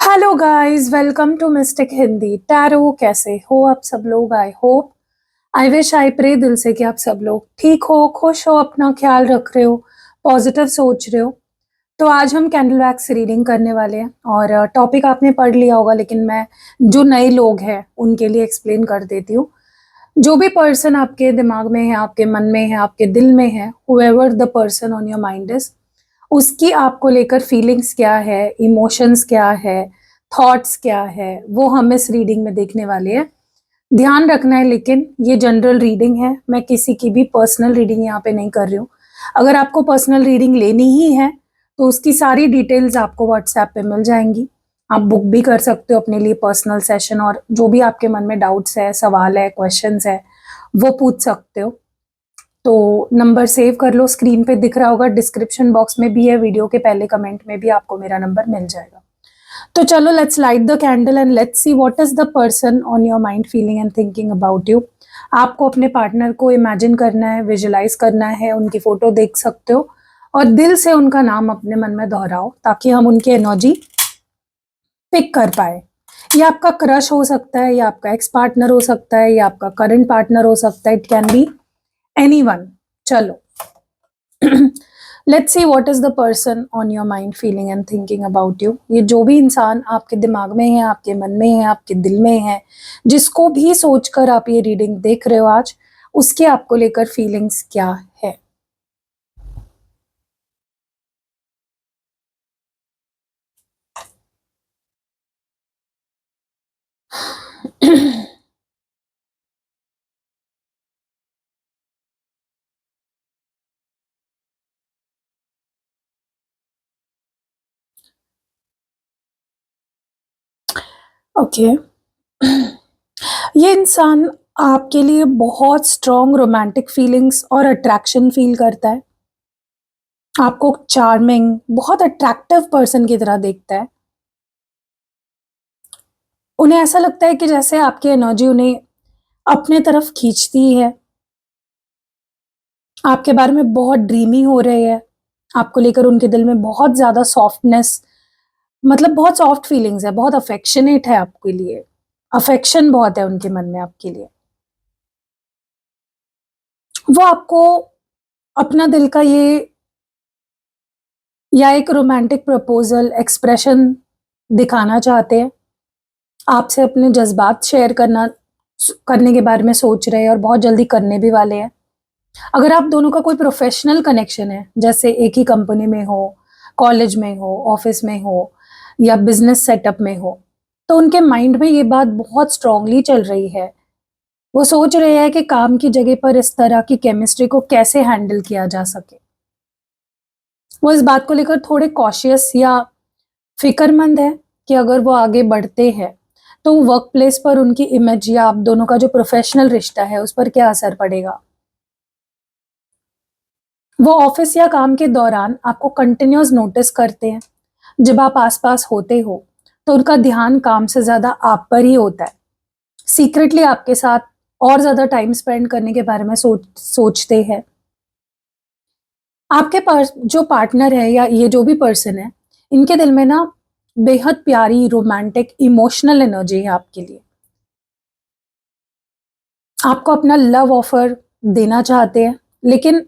Hello guys, welcome to mystic Hindi tarot. कैसे हो आप सब लोग? I hope, I wish, I pray दिल से कि आप सब लोग ठीक हो, खुश हो, अपना ख्याल रख रहे हो, पॉजिटिव सोच रहे हो। तो आज हम कैंडल वैक्स रीडिंग करने वाले हैं और टॉपिक आपने पढ़ लिया होगा, लेकिन मैं जो नए लोग हैं उनके लिए एक्सप्लेन कर देती हूँ। जो भी पर्सन आपके दिमाग में है, आपके मन में है, आपके दिल में है, whoever the person on your mind is, उसकी आपको लेकर फीलिंग्स क्या है, इमोशंस क्या है, थॉट्स क्या है, वो हम इस रीडिंग में देखने वाले हैं। ध्यान रखना है, लेकिन ये जनरल रीडिंग है, मैं किसी की भी पर्सनल रीडिंग यहाँ पे नहीं कर रही हूँ। अगर आपको पर्सनल रीडिंग लेनी ही है तो उसकी सारी डिटेल्स आपको व्हाट्सएप पे मिल जाएंगी। आप बुक भी कर सकते हो अपने लिए पर्सनल सेशन, और जो भी आपके मन में डाउट्स है, सवाल है, क्वेश्चंस है, वो पूछ सकते हो। तो नंबर सेव कर लो, स्क्रीन पे दिख रहा होगा, डिस्क्रिप्शन बॉक्स में भी है, वीडियो के पहले कमेंट में भी आपको मेरा नंबर मिल जाएगा। तो चलो, let's light the candle and let's see what is the person on your mind feeling and thinking about you. आपको अपने पार्टनर को इमेजिन करना है, विजुलाइज करना है, उनकी फोटो देख सकते हो और दिल से उनका नाम अपने मन में दोहराओ ताकि हम उनकी एनर्जी पिक कर पाए। ये आपका क्रश हो सकता है, या आपका एक्स पार्टनर हो सकता है, या आपका करंट पार्टनर हो सकता है, इट कैन बी एनीवन। चलो, let's see what is the person on your mind feeling and thinking about you. ये जो भी इंसान आपके दिमाग में है, आपके मन में है, आपके दिल में है, जिसको भी सोचकर आप ये रीडिंग देख रहे हो आज, उसके आपको लेकर फीलिंग्स क्या है। ओके, ये इंसान आपके लिए बहुत स्ट्रॉन्ग रोमांटिक फीलिंग्स और अट्रैक्शन फील करता है। आपको चार्मिंग, बहुत अट्रैक्टिव पर्सन की तरह देखता है। उन्हें ऐसा लगता है कि जैसे आपकी एनर्जी उन्हें अपने तरफ खींचती है। आपके बारे में बहुत ड्रीमी हो रहे हैं। आपको लेकर उनके दिल में बहुत ज़्यादा सॉफ्टनेस, मतलब बहुत सॉफ्ट फीलिंग्स है, बहुत अफेक्शनेट है आपके लिए। अफेक्शन बहुत है उनके मन में आपके लिए। वो आपको अपना दिल का ये, या एक रोमांटिक प्रपोज़ल, एक्सप्रेशन दिखाना चाहते हैं। आपसे अपने जज़्बात शेयर करने के बारे में सोच रहे हैं और बहुत जल्दी करने भी वाले हैं। अगर आप दोनों का कोई प्रोफ़ेशनल कनेक्शन है, जैसे एक ही कंपनी में हो, कॉलेज में हो, ऑफ़िस में हो या बिज़नेस सेटअप में हो, तो उनके माइंड में ये बात बहुत स्ट्रॉन्गली चल रही है। वो सोच रहे हैं कि काम की जगह पर इस तरह की केमिस्ट्री को कैसे हैंडल किया जा सके। वो इस बात को लेकर थोड़े कॉशियस या फ़िक्रमंद है कि अगर वो आगे बढ़ते हैं, तो वर्क प्लेस पर उनकी इमेज या आप दोनों का जो प्रोफ़ेशनल रिश्ता है, उस पर क्या असर पड़ेगा। वो ऑफिस या काम के दौरान आपको कंटिन्यूअस नोटिस करते हैं। जब आप आसपास होते हो, तो उनका ध्यान काम से ज़्यादा आप पर ही होता है। सीक्रेटली आपके साथ और ज़्यादा टाइम स्पेंड करने के बारे में सोचते हैं। आपके पास जो पार्टनर है या ये जो भी पर्सन है, इनके दिल में ना बेहद प्यारी, रोमांटिक, इमोशनल एनर्जी है आपके लिए। आपको अपना लव ऑफर देना चाहते हैं, लेकिन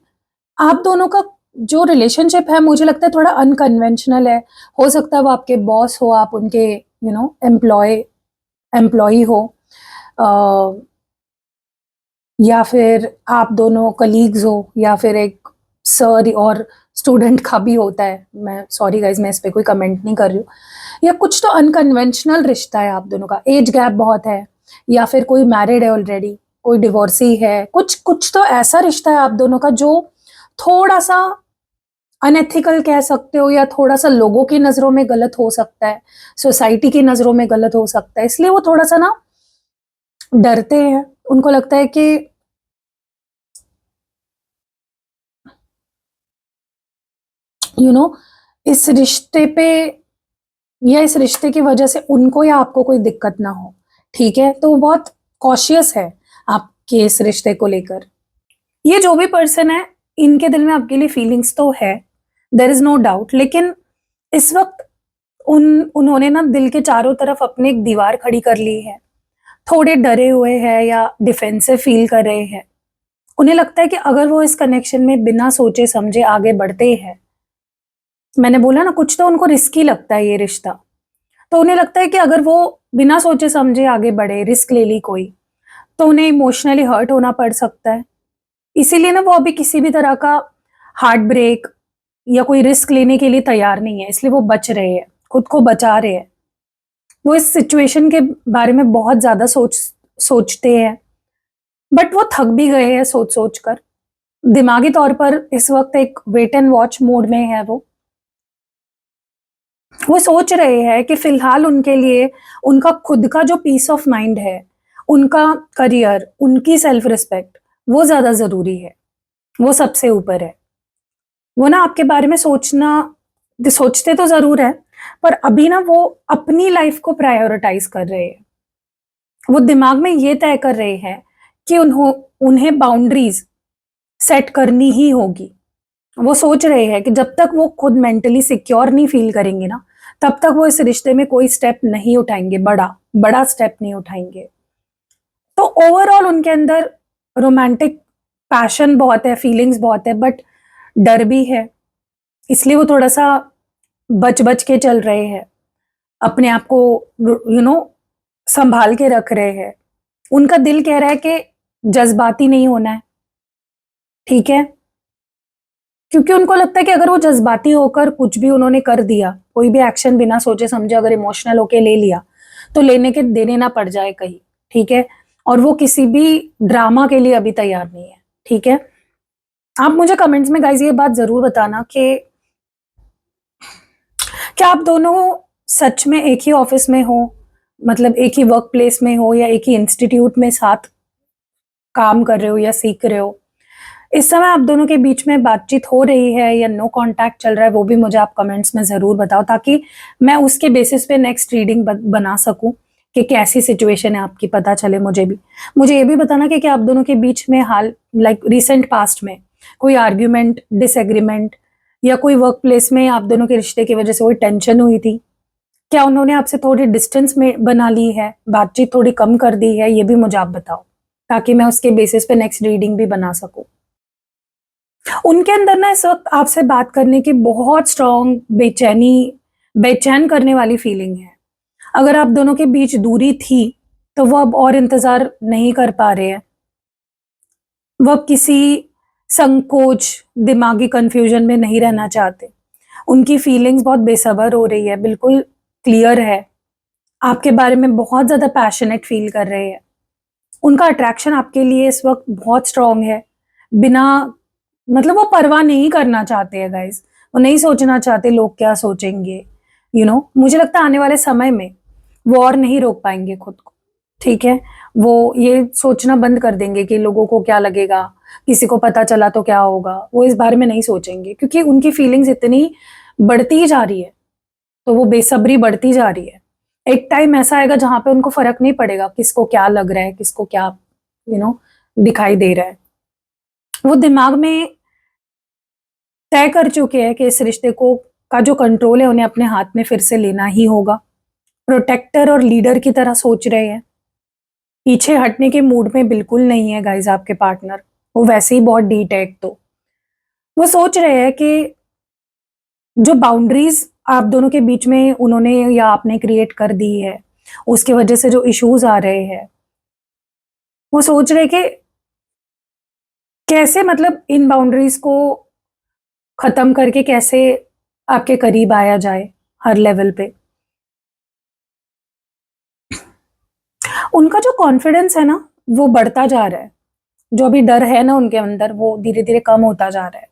आप दोनों का जो रिलेशनशिप है, मुझे लगता है थोड़ा अनकन्वेंशनल है। हो सकता है वो आपके बॉस हो, आप उनके एम्प्लॉय हो, अ, या फिर आप दोनों कलीग्स हो, या फिर एक सर और स्टूडेंट का भी होता है। मैं सॉरी गाइज, मैं इस पे कोई कमेंट नहीं कर रही हूँ। या कुछ तो अनकन्वेंशनल रिश्ता है आप दोनों का, एज गैप बहुत है, या फिर कोई मैरिड है ऑलरेडी, कोई डिवोर्सी है, कुछ कुछ तो ऐसा रिश्ता है आप दोनों का जो थोड़ा सा अनएथिकल कह सकते हो, या थोड़ा सा लोगों की नजरों में गलत हो सकता है, सोसाइटी की नजरों में गलत हो सकता है। इसलिए वो थोड़ा सा ना डरते हैं। उनको लगता है कि यू you नो know, इस रिश्ते पे या इस रिश्ते की वजह से उनको या आपको कोई दिक्कत ना हो। ठीक है, तो वो बहुत कॉशियस है आपके इस रिश्ते को लेकर। ये जो भी पर्सन है, इनके दिल में आपके लिए फीलिंग्स तो है, देयर इज नो डाउट, लेकिन इस वक्त उन्होंने ना दिल के चारों तरफ अपने एक दीवार खड़ी कर ली है, थोड़े डरे हुए हैं या डिफेंसिव फील कर रहे हैं। उन्हें लगता है कि अगर वो इस कनेक्शन में बिना सोचे समझे आगे बढ़ते हैं, मैंने बोला ना कुछ तो उनको रिस्की लगता है ये रिश्ता, तो उन्हें लगता है कि अगर वो बिना सोचे समझे आगे बढ़े, रिस्क ले ली कोई, तो उन्हें इमोशनली हर्ट होना पड़ सकता है। इसीलिए ना वो अभी किसी भी तरह का हार्ट ब्रेक या कोई रिस्क लेने के लिए तैयार नहीं है, इसलिए वो बच रहे हैं, खुद को बचा रहे हैं। वो इस सिचुएशन के बारे में बहुत ज़्यादा सोचते हैं, बट वो थक भी गए हैं सोच-सोच कर। दिमागी तौर पर इस वक़्त एक वेट एंड वॉच मोड में है वो। वो सोच रहे हैं कि फ़िलहाल उनके लिए उनका खुद का जो पीस ऑफ माइंड है, उनका करियर, उनकी सेल्फ रिस्पेक्ट, वो ज़्यादा ज़रूरी है, वो सबसे ऊपर है। वो ना आपके बारे में सोचते तो ज़रूर हैं, पर अभी ना वो अपनी लाइफ़ को प्रायोरिटाइज़ कर रहे हैं। वो दिमाग में ये तय कर रहे हैं कि उन्हें बाउंड्रीज़ सेट करनी ही होगी। वो सोच रहे हैं कि जब तक वो खुद मेंटली सिक्योर नहीं फ़ील करेंगे ना, तब तक वो इस रिश्ते में कोई स्टेप नहीं उठाएँगे, बड़ा स्टेप नहीं उठाएँगे। तो ओवरऑल उनके अंदर रोमांटिक पैशन बहुत है, फीलिंग्स बहुत है, बट डर भी है। इसलिए वो थोड़ा-सा बच-बच के चल रहे हैं। अपने आप को सँभाल के रख रहे हैं। उनका दिल कह रहा है कि जज़्बाती नहीं होना है, ठीक है? क्योंकि उनको लगता है कि अगर वो जज़्बाती होकर कुछ भी उन्होंने कर दिया, कोई भी एक्शन बिना सोचे-समझे अगर इमोशनल होके ले लिया, तो लेने के देने ना पड़ जाए कहीं, ठीक है? और वो किसी भी ड्रामा के लिए अभी तैयार नहीं है, ठीक है? आप मुझे कमेंट्स में गाइज़ ये बात ज़रूर बताना कि क्या आप दोनों सच में एक ही ऑफ़िस में हो? मतलब एक ही वर्क प्लेस में हो या एक ही इंस्टीट्यूट में साथ काम कर रहे हो या सीख रहे हो? इस समय आप दोनों के बीच में बातचीत हो रही है या नो कॉन्टैक्ट चल रहा है, वो भी मुझे आप कमेंट्स में ज़रूर बताओ, ताकि मैं उसके बेसिस पे नेक्स्ट रीडिंग बना सकूँ कि कैसी सिचुएशन है आपकी, पता चले मुझे भी। मुझे ये भी बताना कि क्या आप दोनों के बीच में रिसेंट पास्ट में कोई आर्ग्यूमेंट, डिसएग्रीमेंट या कोई वर्क प्लेस में आप दोनों के रिश्ते की वजह से कोई टेंशन हुई थी? क्या उन्होंने आपसे थोड़ी डिस्टेंस में बना ली है, बातचीत थोड़ी कम कर दी है? ये भी मुझे आप बताओ, ताकि मैं उसके बेसिस पे नेक्स्ट रीडिंग भी बना सकूँ। उनके अंदर ना इस वक़्त आपसे बात करने की बहुत स्ट्रॉन्ग बेचैन करने वाली फीलिंग है। अगर आप दोनों के बीच दूरी थी, तो वो अब और इंतज़ार नहीं कर पा रहे हैं। वो अब किसी संकोच, दिमागी कन्फ्यूज़न में नहीं रहना चाहते। उनकी फीलिंग्स बहुत बेसब्र हो रही है, बिल्कुल क्लियर है। आपके बारे में बहुत ज़्यादा पैशनेट फ़ील कर रहे हैं। उनका अट्रैक्शन आपके लिए इस वक़्त बहुत स्ट्रॉन्ग है। बिना मतलब वो परवाह नहीं करना चाहते हैं गाइज़। वो नहीं सोचना चाहते लोग क्या सोचेंगे, मुझे लगता है आने वाले समय में वो और नहीं रोक पाएँगे खुद को, ठीक है? वो ये सोचना बंद कर देंगे कि लोगों को क्या लगेगा, किसी को पता चला तो क्या होगा? वो इस बारे में नहीं सोचेंगे, क्योंकि उनकी फीलिंग्स इतनी बढ़ती ही जा रही है, तो वो बेसब्री बढ़ती जा रही है। एक टाइम ऐसा आएगा जहाँ पे उनको फ़र्क नहीं पड़ेगा किसको क्या लग रहा है, किसको क्या यू नो दिखाई दे रहा है। वो दिमाग में तय कर चुके हैं कि इस रिश्ते को का जो कंट्रोल है उन्हें अपने हाथ में फिर से लेना ही होगा। प्रोटेक्टर और लीडर की तरह सोच रहे हैं। पीछे हटने के मूड में बिल्कुल नहीं है गाइज़ आपके पार्टनर। वो वैसे ही बहुत ढीठ है एक तो। वो सोच रहे हैं कि जो बाउंड्रीज़ आप दोनों के बीच में उन्होंने या आपने क्रिएट कर दी है, उसकी वजह से जो इश्यूज़ आ रहे हैं, वो सोच रहे हैं कि कैसे मतलब इन बाउंड्रीज़ को ख़त्म करके कैसे आपके करीब आया जाए हर लेवल पे। उनका जो कॉन्फिडेंस है ना, वो बढ़ता जा रहा है। जो अभी डर है ना उनके अंदर, वो धीरे-धीरे कम होता जा रहा है।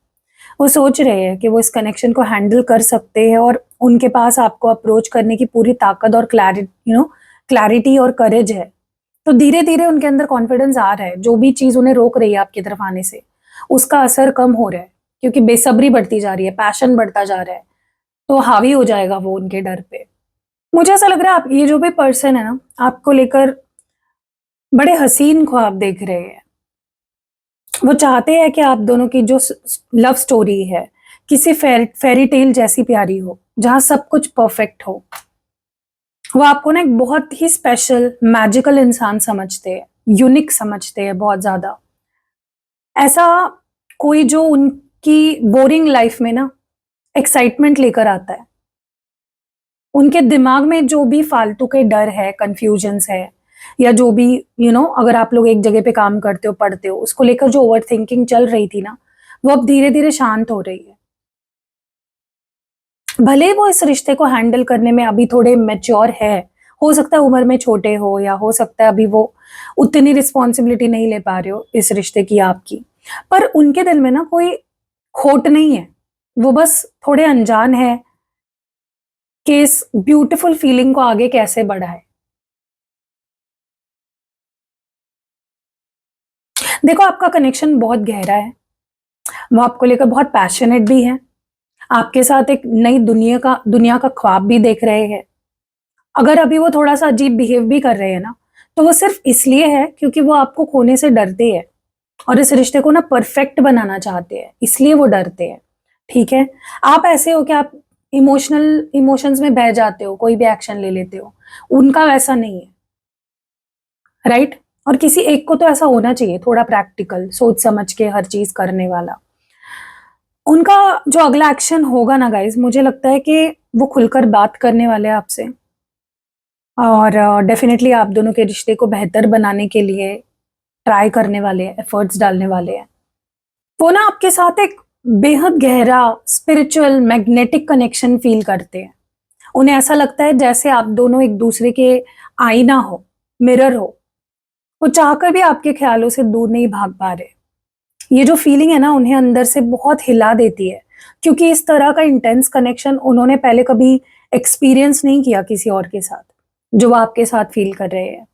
वो सोच रहे हैं कि वो इस कनेक्शन को हैंडल कर सकते हैं और उनके पास आपको अप्रोच करने की पूरी ताकत और क्लैरिटी और करेज है। तो धीरे-धीरे उनके अंदर कॉन्फिडेंस आ रहा है। जो भी चीज़ उन्हें रोक रही है आपकी तरफ आने से, उसका असर कम हो रहा है, क्योंकि बेसब्री बढ़ती जा रही है, पैशन बढ़ता जा रहा है। तो हावी हो जाएगा वो उनके डर पे। मुझे ऐसा लग रहा है आप ये जो भी पर्सन है ना, आपको लेकर बड़े हसीन ख्वाब देख रहे हैं। वो चाहते हैं कि आप दोनों की जो लव स्टोरी है, किसी फेरी टेल जैसी प्यारी हो, जहां सब कुछ परफेक्ट हो। वो आपको ना एक बहुत ही स्पेशल मैजिकल इंसान समझते हैं, यूनिक समझते हैं बहुत ज्यादा। ऐसा कोई जो उनकी बोरिंग लाइफ में ना एक्साइटमेंट लेकर आता है। उनके दिमाग में जो भी फालतू के डर है, कंफ्यूजन्स है, या जो भी अगर आप लोग एक जगह पे काम करते हो, पढ़ते हो, उसको लेकर जो ओवर थिंकिंग चल रही थी ना, वो अब धीरे धीरे शांत हो रही है। भले ही वो इस रिश्ते को हैंडल करने में अभी थोड़े मैच्योर है, हो सकता है उम्र में छोटे हो, या हो सकता है अभी वो उतनी रिस्पॉन्सिबिलिटी नहीं ले पा रहे हो इस रिश्ते की, आपकी। पर उनके दिल में ना कोई खोट नहीं है, वो बस थोड़े अनजान है कि इस ब्यूटीफुल फीलिंग को आगे कैसे बढ़ाए। देखो, आपका कनेक्शन बहुत गहरा है, वो आपको लेकर बहुत पैशनेट भी है, आपके साथ एक नई दुनिया का ख्वाब भी देख रहे हैं। अगर अभी वो थोड़ा सा अजीब बिहेव भी कर रहे हैं ना, तो वो सिर्फ इसलिए है क्योंकि वो आपको खोने से डरते हैं और इस रिश्ते को ना परफेक्ट बनाना चाहते हैं, इसलिए वो डरते हैं। ठीक है, आप ऐसे हो कि आप इमोशंस में बह जाते हो, कोई भी एक्शन ले लेते हो। उनका वैसा नहीं है, राइट। और किसी एक को तो ऐसा होना चाहिए, थोड़ा प्रैक्टिकल, सोच समझ के हर चीज करने वाला। उनका जो अगला एक्शन होगा ना गाइज, मुझे लगता है कि वो खुलकर बात करने वाले हैं आपसे, और डेफिनेटली आप दोनों के रिश्ते को बेहतर बनाने के लिए ट्राई करने वाले हैं, एफर्ट्स डालने वाले हैं। वो ना आपके साथ एक बेहद गहरा स्पिरिचुअल मैग्नेटिक कनेक्शन फील करते हैं। उन्हें ऐसा लगता है जैसे आप दोनों एक दूसरे के आईना हो, मिरर हो। वो चाहकर भी आपके ख्यालों से दूर नहीं भाग पा रहे। ये जो फीलिंग है ना, उन्हें अंदर से बहुत हिला देती है, क्योंकि इस तरह का इंटेंस कनेक्शन उन्होंने पहले कभी एक्सपीरियंस नहीं किया किसी और के साथ, जो वो आपके साथ फील कर रहे हैं।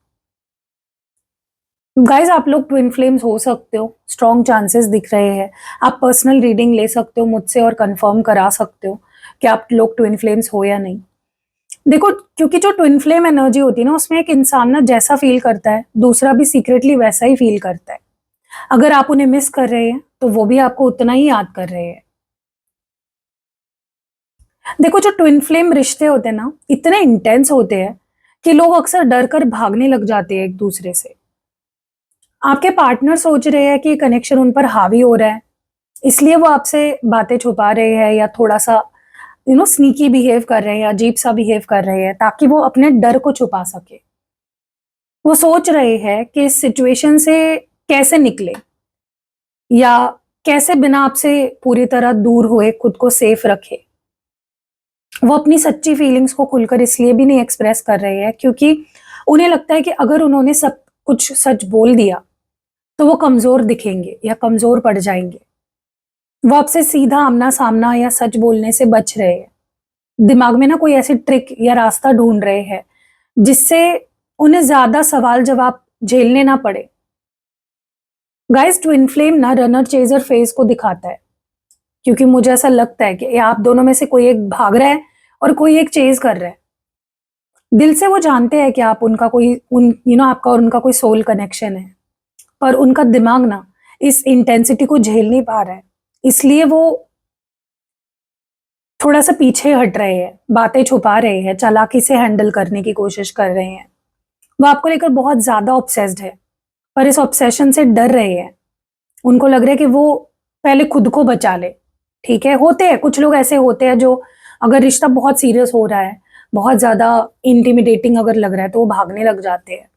गाइज, आप लोग ट्विन फ्लेम्स हो सकते हो, स्ट्रॉन्ग चांसेस दिख रहे हैं। आप पर्सनल रीडिंग ले सकते हो मुझसे और कंफर्म करा सकते हो कि आप लोग ट्विन फ्लेम्स हो या नहीं। देखो, क्योंकि जो ट्विन फ्लेम एनर्जी होती है ना, उसमें एक इंसान ना जैसा फील करता है, दूसरा भी सीक्रेटली वैसा ही फील करता है। अगर आप उन्हें मिस कर रहे हैं, तो वो भी आपको उतना ही याद कर रहे हैं। देखो, जो ट्विन फ्लेम रिश्ते होते हैं ना, इतने इंटेंस होते हैं कि लोग अक्सर डर कर भागने लग जाते हैं एक दूसरे से। आपके पार्टनर सोच रहे हैं कि कनेक्शन उन पर हावी हो रहा है, इसलिए वो आपसे बातें छुपा रहे हैं, या थोड़ा सा स्नीकी बिहेव कर रहे हैं, अजीब सा बिहेव कर रहे हैं, ताकि वो अपने डर को छुपा सके। वो सोच रहे हैं कि इस सिचुएशन से कैसे निकले, या कैसे बिना आपसे पूरी तरह दूर हुए खुद को सेफ रखे। वो अपनी सच्ची फीलिंग्स को खुलकर इसलिए भी नहीं एक्सप्रेस कर रहे हैं क्योंकि उन्हें लगता है कि अगर उन्होंने सब कुछ सच बोल दिया, तो वो कमजोर दिखेंगे या कमजोर पड़ जाएंगे। वो आपसे सीधा आमना सामना या सच बोलने से बच रहे हैं। दिमाग में ना कोई ऐसी ट्रिक या रास्ता ढूंढ रहे हैं जिससे उन्हें ज्यादा सवाल जवाब झेलने ना पड़े। गाइस, ट्विन फ्लेम ना रनर चेजर फेज को दिखाता है, क्योंकि मुझे ऐसा लगता है कि आप दोनों में से कोई एक भाग रहा है और कोई एक चेज कर रहा है। दिल से वो जानते हैं कि आप उनका कोई आपका और उनका कोई सोल कनेक्शन है, पर उनका दिमाग ना इस इंटेंसिटी को झेल नहीं पा रहा है, इसलिए वो थोड़ा सा पीछे हट रहे हैं, बातें छुपा रहे हैं, चालाकी से हैंडल करने की कोशिश कर रहे हैं। वो आपको लेकर बहुत ज्यादा ऑब्सेस्ड है, पर इस ऑब्सेशन से डर रहे हैं। उनको लग रहा है कि वो पहले खुद को बचा ले। ठीक है, होते हैं कुछ लोग ऐसे होते हैं जो अगर रिश्ता बहुत सीरियस हो रहा है, बहुत ज्यादा इंटिमिडेटिंग अगर लग रहा है, तो वो भागने लग जाते हैं।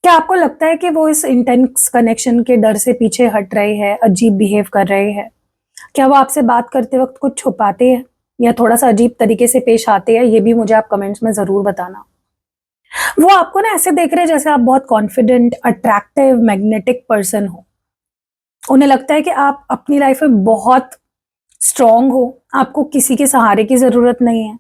क्या आपको लगता है कि वो इस इंटेंस कनेक्शन के डर से पीछे हट रहे हैं, अजीब बिहेव कर रहे हैं? क्या वो आपसे बात करते वक्त कुछ छुपाते हैं या थोड़ा सा अजीब तरीके से पेश आते हैं? ये भी मुझे आप कमेंट्स में जरूर बताना। वो आपको ना ऐसे देख रहे हैं जैसे आप बहुत कॉन्फिडेंट, अट्रैक्टिव, मैग्नेटिक पर्सन हो। उन्हें लगता है कि आप अपनी लाइफ में बहुत स्ट्रांग हो, आपको किसी के सहारे की जरूरत नहीं है,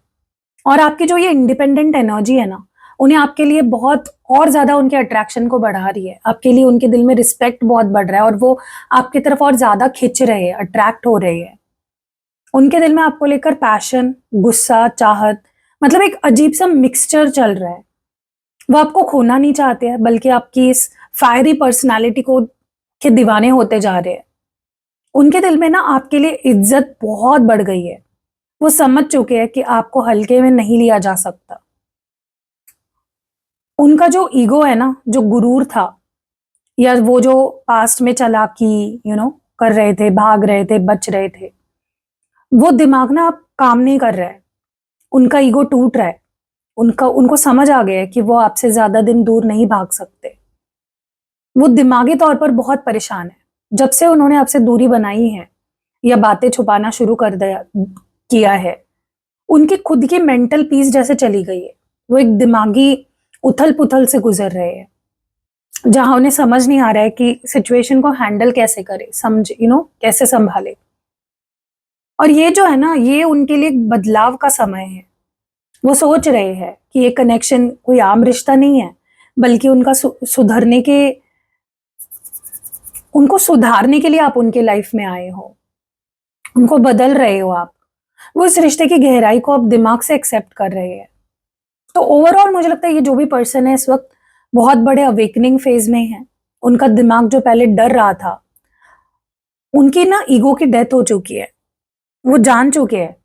और आपकी जो ये इंडिपेंडेंट एनर्जी है ना, उन्हें आपके लिए बहुत और ज्यादा उनके अट्रैक्शन को बढ़ा रही है। आपके लिए उनके दिल में रिस्पेक्ट बहुत बढ़ रहा है, और वो आपकी तरफ और ज्यादा खिंच रहे हैं, अट्रैक्ट हो रहे हैं। उनके दिल में आपको लेकर पैशन, गुस्सा, चाहत, मतलब एक अजीब सा मिक्सचर चल रहा है। वो आपको खोना नहीं चाहते हैं, बल्कि आपकी इस फायरी पर्सनालिटी को के दीवाने होते जा रहे हैं। उनके दिल में ना आपके लिए इज्जत बहुत बढ़ गई है। वो समझ चुके हैं कि आपको हल्के में नहीं लिया जा सकता। उनका जो ईगो है ना, जो गुरूर था, या वो जो पास्ट में चालाकी कर रहे थे, भाग रहे थे, बच रहे थे, वो दिमाग ना अब काम नहीं कर रहा है। उनका ईगो टूट रहा है। उनको समझ आ गया है कि वो आपसे ज्यादा दिन दूर नहीं भाग सकते। वो दिमागी तौर पर बहुत परेशान है। जब से उन्होंने आपसे दूरी बनाई है या बातें छुपाना शुरू कर दिया किया है, उनकी खुद की मेंटल पीस जैसे चली गई है। वो एक दिमागी उथल-पुथल से गुजर रहे हैं, जहां उन्हें समझ नहीं आ रहा है कि सिचुएशन को हैंडल कैसे करे, समझ कैसे संभाले। और ये जो है ना, ये उनके लिए एक बदलाव का समय है। वो सोच रहे हैं कि ये कनेक्शन कोई आम रिश्ता नहीं है, बल्कि उनको सुधारने के लिए आप उनके लाइफ में आए हो। उनको बदल रहे हो आप। वो इस रिश्ते की गहराई को अब दिमाग से एक्सेप्ट कर रहे हैं। तो ओवरऑल मुझे लगता है ये जो भी पर्सन है इस वक्त बहुत बड़े अवेकनिंग फेज में है। उनका दिमाग जो पहले डर रहा था, उनकी ना ईगो की डेथ हो चुकी है। वो जान चुके हैं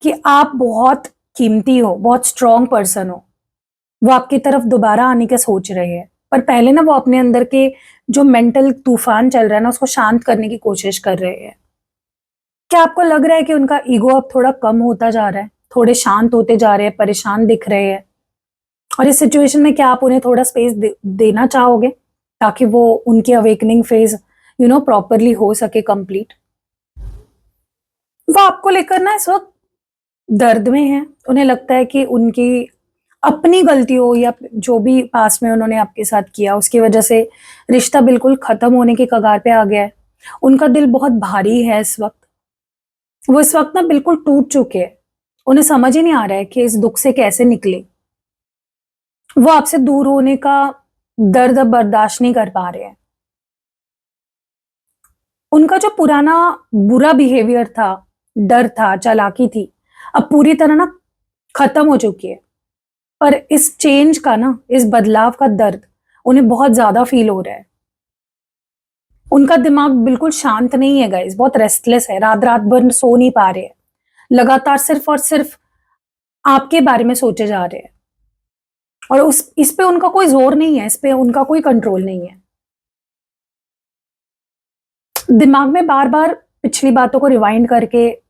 कि आप बहुत कीमती हो, बहुत स्ट्रांग पर्सन हो। वो आपकी तरफ दोबारा आने का सोच रहे हैं, पर पहले ना वो अपने अंदर के जो मेंटल तूफान चल रहा है ना, उसको शांत करने की कोशिश कर रहे हैं। क्या आपको लग रहा है कि उनका ईगो अब थोड़ा कम होता जा रहा है, थोड़े शांत होते जा रहे हैं, परेशान दिख रहे हैं? और इस सिचुएशन में क्या आप उन्हें थोड़ा स्पेस देना चाहोगे, ताकि वो उनकी अवेकनिंग फेज प्रॉपरली हो सके कंप्लीट? वो आपको लेकर ना इस वक्त दर्द में है। उन्हें लगता है कि उनकी अपनी गलती हो, या जो भी पास्ट में उन्होंने आपके साथ किया, उसकी वजह से रिश्ता बिल्कुल खत्म होने की कगार पे आ गया है। उनका दिल बहुत भारी है इस वक्त। वो इस वक्त ना बिल्कुल टूट चुके हैं। उन्हें समझ ही नहीं आ रहा है कि इस दुख से कैसे निकले। वो आपसे दूर होने का दर्द अब बर्दाश्त नहीं कर पा रहे हैं। उनका जो पुराना बुरा बिहेवियर था, डर था, चालाकी थी, अब पूरी तरह ना खत्म हो चुकी है। पर इस चेंज का ना, इस बदलाव का दर्द उन्हें बहुत ज्यादा फील हो रहा है। उनका दिमाग बिल्कुल शांत नहीं है गाइस, बहुत रेस्टलेस है। रात रात भर सो नहीं पा रहे हैं। लगातार सिर्फ और सिर्फ आपके बारे में सोचे जा रहे हैं। और उस इस पे उनका कोई जोर नहीं है, इस पे उनका कोई कंट्रोल नहीं है। दिमाग में बार बार पिछली बातों को रिवाइंड करके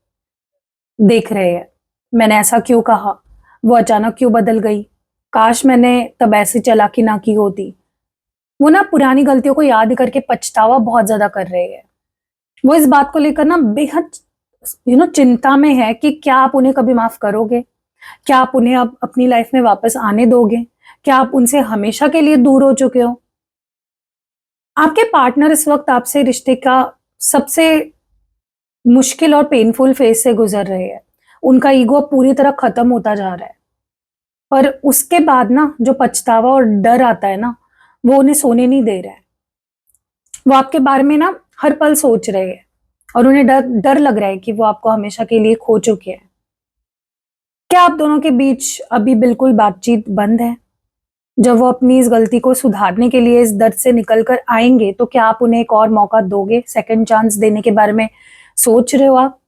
देख रहे हैं। मैंने ऐसा क्यों कहा, वो अचानक क्यों बदल गई, काश मैंने तब ऐसी चालाकी ना की होती। वो ना पुरानी गलतियों को याद करके पछतावा बहुत ज्यादा कर रहे हैं। वो इस बात को लेकर ना बेहद चिंता में है कि क्या आप उन्हें कभी माफ करोगे, क्या आप उन्हें अब अपनी लाइफ में वापस आने दोगे, क्या आप उनसे हमेशा के लिए दूर हो चुके हो? आपके पार्टनर इस वक्त आपसे रिश्ते का सबसे मुश्किल और पेनफुल फेज से गुजर रहे हैं। उनका ईगो पूरी तरह खत्म होता जा रहा है। पर उसके बाद ना जो पछतावा और डर आता है ना, वो उन्हें सोने नहीं दे रहा है। वो आपके बारे में ना हर पल सोच रहे हैं, और उन्हें डर डर लग रहा है कि वो आपको हमेशा के लिए खो चुके हैं। क्या आप दोनों के बीच अभी बिल्कुल बातचीत बंद है? जब वो अपनी इस गलती को सुधारने के लिए इस दर्द से निकल कर आएंगे, तो क्या आप उन्हें एक और मौका दोगे? सेकंड चांस देने के बारे में सोच रहे हो आप?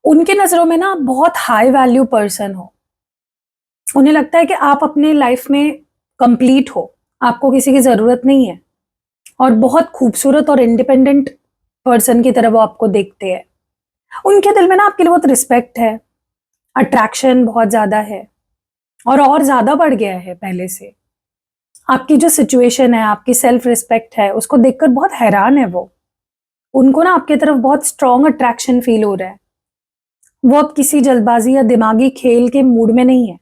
उनकी नजरों में ना आप बहुत हाई वैल्यू पर्सन हो। उन्हें लगता है कि आप अपने लाइफ में कंप्लीट हो, आपको किसी की जरूरत नहीं है। और बहुत खूबसूरत और इंडिपेंडेंट पर्सन की तरह वो आपको देखते हैं। उनके दिल में ना आपके लिए बहुत रिस्पेक्ट है, अट्रैक्शन बहुत ज्यादा है, और ज्यादा बढ़ गया है पहले से। आपकी जो सिचुएशन है, आपकी सेल्फ रिस्पेक्ट है, उसको देखकर बहुत हैरान है वो। उनको ना आपके तरफ बहुत स्ट्रॉन्ग अट्रैक्शन फील हो रहा है। वो अब किसी जल्दबाजी या दिमागी खेल के मूड में नहीं है।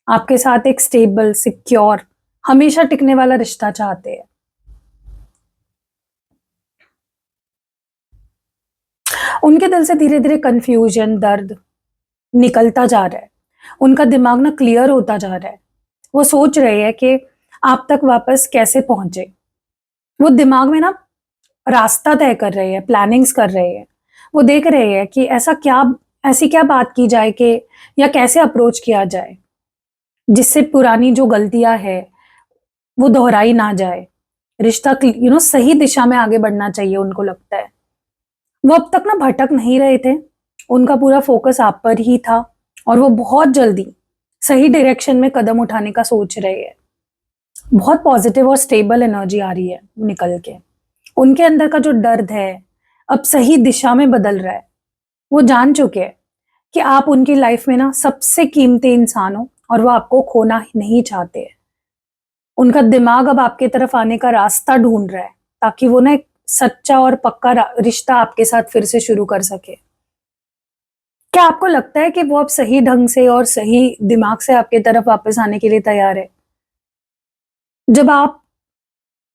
आपके साथ एक स्टेबल, सिक्योर, हमेशा टिकने वाला रिश्ता चाहते हैं। उनके दिल से धीरे धीरे कंफ्यूजन, दर्द निकलता जा रहा है। उनका दिमाग ना क्लियर होता जा रहा है। वो सोच रहे हैं कि आप तक वापस कैसे पहुंचे। वो दिमाग में ना रास्ता तय कर रहे हैं, प्लानिंग्स कर रहे हैं। वो देख रहे हैं कि ऐसी क्या बात की जाए कि, या कैसे अप्रोच किया जाए जिससे पुरानी जो गलतियां है वो दोहराई ना जाए। रिश्ता सही दिशा में आगे बढ़ना चाहिए, उनको लगता है। वो अब तक ना भटक नहीं रहे थे, उनका पूरा फोकस आप पर ही था और वो बहुत जल्दी सही डायरेक्शन में कदम उठाने का सोच रहे हैं। बहुत पॉजिटिव और स्टेबल एनर्जी आ रही है निकल के। उनके अंदर का जो दर्द है, अब सही दिशा में बदल रहा है। वो जान चुके हैं कि आप उनकी लाइफ में ना सबसे कीमती इंसान हो और वो आपको खोना नहीं चाहते हैं। उनका दिमाग अब आपके तरफ आने का रास्ता ढूंढ रहा है ताकि वो ना एक सच्चा और पक्का रिश्ता आपके साथ फिर से शुरू कर सके। क्या आपको लगता है कि वो अब सही ढंग से और सही दिमाग से आपके तरफ वापस आने के लिए तैयार है? जब आप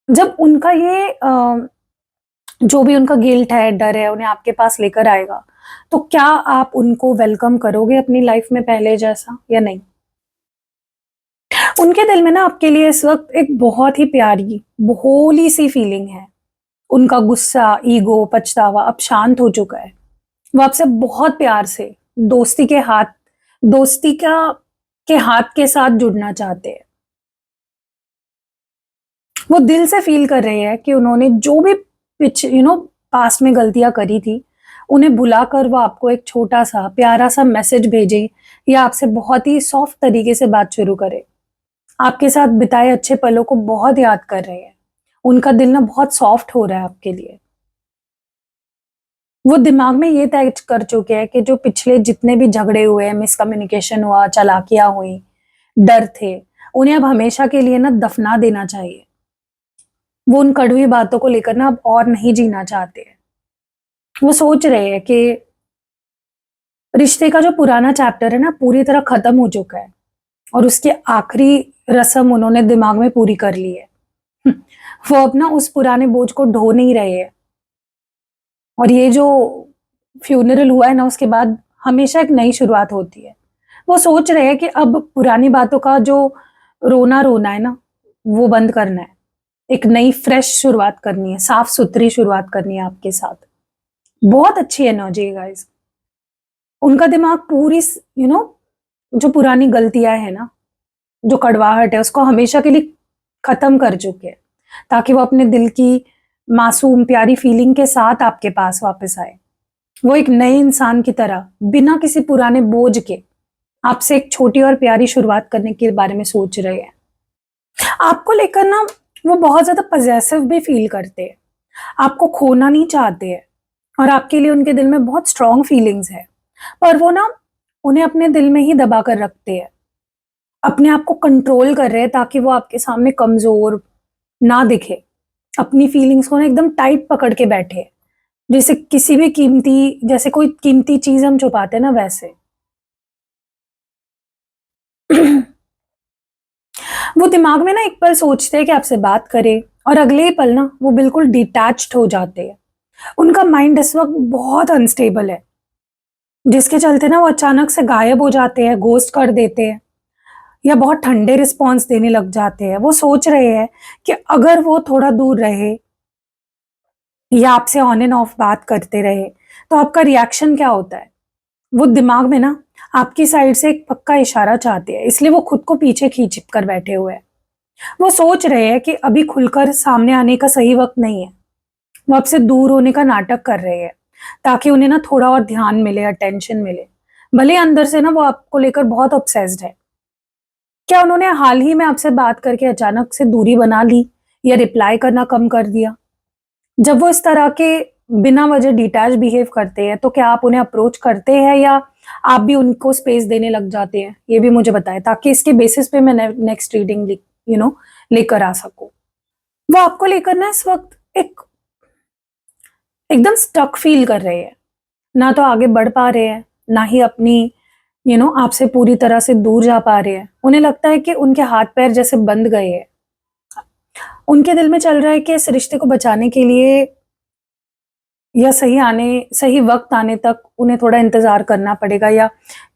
जब उनका ये जो भी उनका गिल्ट है, डर है, उन्हें आपके पास लेकर आएगा, तो क्या आप उनको वेलकम करोगे अपनी लाइफ में पहले जैसा या नहीं? उनके दिल में ना आपके लिए इस वक़्त एक बहुत ही प्यारी, भोली-सी फीलिंग है। उनका गुस्सा, ईगो, पछतावा अब शांत हो चुका है। वो आपसे बहुत प्यार से दोस्ती के हाथ के साथ जुड़ना चाहते हैं। वो दिल से फ़ील कर रहे हैं कि उन्होंने जो भी पास्ट में गलतियाँ करी थी, उन्हें भुलाकर वो आपको एक छोटा-सा, प्यारा-सा मैसेज भेजें या आपसे बहुत ही सॉफ्ट तरीके से बात शुरू करें। आपके साथ बिताए अच्छे पलों को बहुत याद कर रहे हैं। उनका दिल ना बहुत सॉफ्ट हो रहा है आपके लिए। वो दिमाग में ये तय कर चुके हैं कि जो पिछले जितने भी झगड़े हुए, मिसकम्युनिकेशन हुआ, चालाकियाँ हुई, डर थे, उन्हें अब हमेशा के लिए ना दफना देना चाहिए। वो उन कड़वी बातों को लेकर ना अब और नहीं जीना चाहते हैं। वो सोच रहे हैं कि रिश्ते का जो पुराना चैप्टर है ना पूरी तरह खत्म हो चुका है और उसकी आखिरी रस्म उन्होंने दिमाग में पूरी कर ली है। वो अब ना उस पुराने बोझ को ढो नहीं रहे हैं और ये जो फ्यूनरल हुआ है ना उसके बाद हमेशा एक नई शुरुआत होती है। वो सोच रहे हैं कि अब पुरानी बातों का जो रोना-रोना है ना, वो बंद करना है। एक नई फ्रेश शुरुआत करनी है, साफ-सुथरी शुरुआत करनी है आपके साथ। बहुत अच्छी एनर्जी है गाइज़। उनका दिमाग पूरी जो पुरानी गलतियाँ हैं ना, जो कड़वाहट है उसको हमेशा के लिए खत्म कर चुके हैं, ताकि वो अपने दिल की मासूम प्यारी फीलिंग के साथ आपके पास वापस आए। वो एक नए इंसान की तरह बिना किसी पुराने बोझ के आपसे एक छोटी और प्यारी शुरुआत करने के बारे में सोच रहे हैं। आपको लेकर ना वो बहुत ज़्यादा पॉसेसिव भी फ़ील करते हैं। आपको खोना नहीं चाहते हैं और आपके लिए उनके दिल में बहुत स्ट्रॉन्ग फीलिंग्स है। पर वो ना उन्हें अपने दिल में ही दबा कर रखते हैं। अपने आप को कंट्रोल कर रहे हैं ताकि वो आपके सामने कमज़ोर ना दिखे। अपनी फीलिंग्स को ना एकदम टाइट पकड़ के बैठे। जैसे कोई कीमती चीज़ हम छुपाते हैं ना वैसे। वो दिमाग में ना एक पल सोचते हैं कि आपसे बात करें और अगले ही पल ना वो बिल्कुल डिटैच्ड हो जाते हैं। उनका माइंड इस वक़्त बहुत अनस्टेबल है, जिसके चलते ना वो अचानक से गायब हो जाते हैं, घोस्ट कर देते हैं या बहुत ठंडे रिस्पॉन्स देने लग जाते हैं। वो सोच रहे हैं कि अगर वो थोड़ा दूर रहे या आपसे ऑन एंड ऑफ बात करते रहे, तो आपका रिएक्शन क्या होता है? वो दिमाग में ना आपकी साइड से एक पक्का इशारा चाहते हैं, इसलिए वो खुद को पीछे खींच कर बैठे हुए हैं। वो सोच रहे हैं कि अभी खुलकर सामने आने का सही वक़्त नहीं है। वो आपसे दूर होने का नाटक कर रहे हैं, ताकि उन्हें ना थोड़ा और ध्यान मिले, अटेंशन मिले। भले ही अंदर से ना वो आपको लेकर बहुत ऑब्सेस्ड है। क्या उन्होंने हाल ही में आपसे बात करके अचानक से दूरी बना ली या रिप्लाई करना कम कर दिया? जब वो इस तरह के बिना वजह डिटैच बिहेव करते हैं, तो क्या आप उन्हें अप्रोच करते हैं या आप भी उनको स्पेस देने लग जाते हैं? ये भी मुझे बताएँ ताकि इसके बेसिस पे मैं नेक्स्ट रीडिंग लेकर आ सकूँ। वो आपको लेकर ना इस वक़्त एक एकदम स्टक फ़ील कर रहे हैं। ना तो आगे बढ़ पा रहे हैं, ना ही अपनी आपसे पूरी तरह से दूर जा पा रहे हैं। उन्हें लगता है कि उनके हाथ-पैर जैसे बंध गए हैं। उनके दिल में चल रहा है कि इस रिश्ते को बचाने के लिए या सही वक़्त आने तक उन्हें थोड़ा इंतज़ार करना पड़ेगा या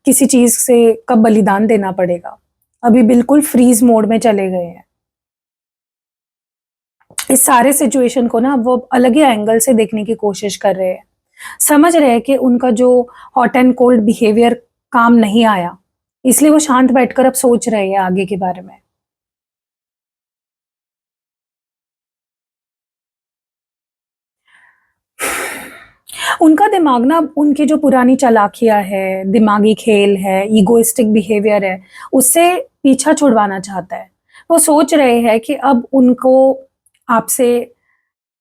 किसी चीज़ से का बलिदान देना पड़ेगा। अभी बिल्कुल फ्रीज़ मोड में चले गए हैं। इस सारे सिचुएशन को ना वो अलग ही एंगल से देखने की कोशिश कर रहे हैं। समझ रहे हैं कि उनका जो हॉट एंड कोल्ड बिहेवियर काम नहीं आया, इसलिए वो शांत बैठकर अब सोच रहे हैं आगे के बारे में। उनका दिमाग ना उनकी जो पुरानी चालाकियाँ है, दिमागी खेल है, इगोइस्टिक बिहेवियर है, उससे पीछा छुड़वाना चाहता है। वो सोच रहे हैं कि अब उनको आपसे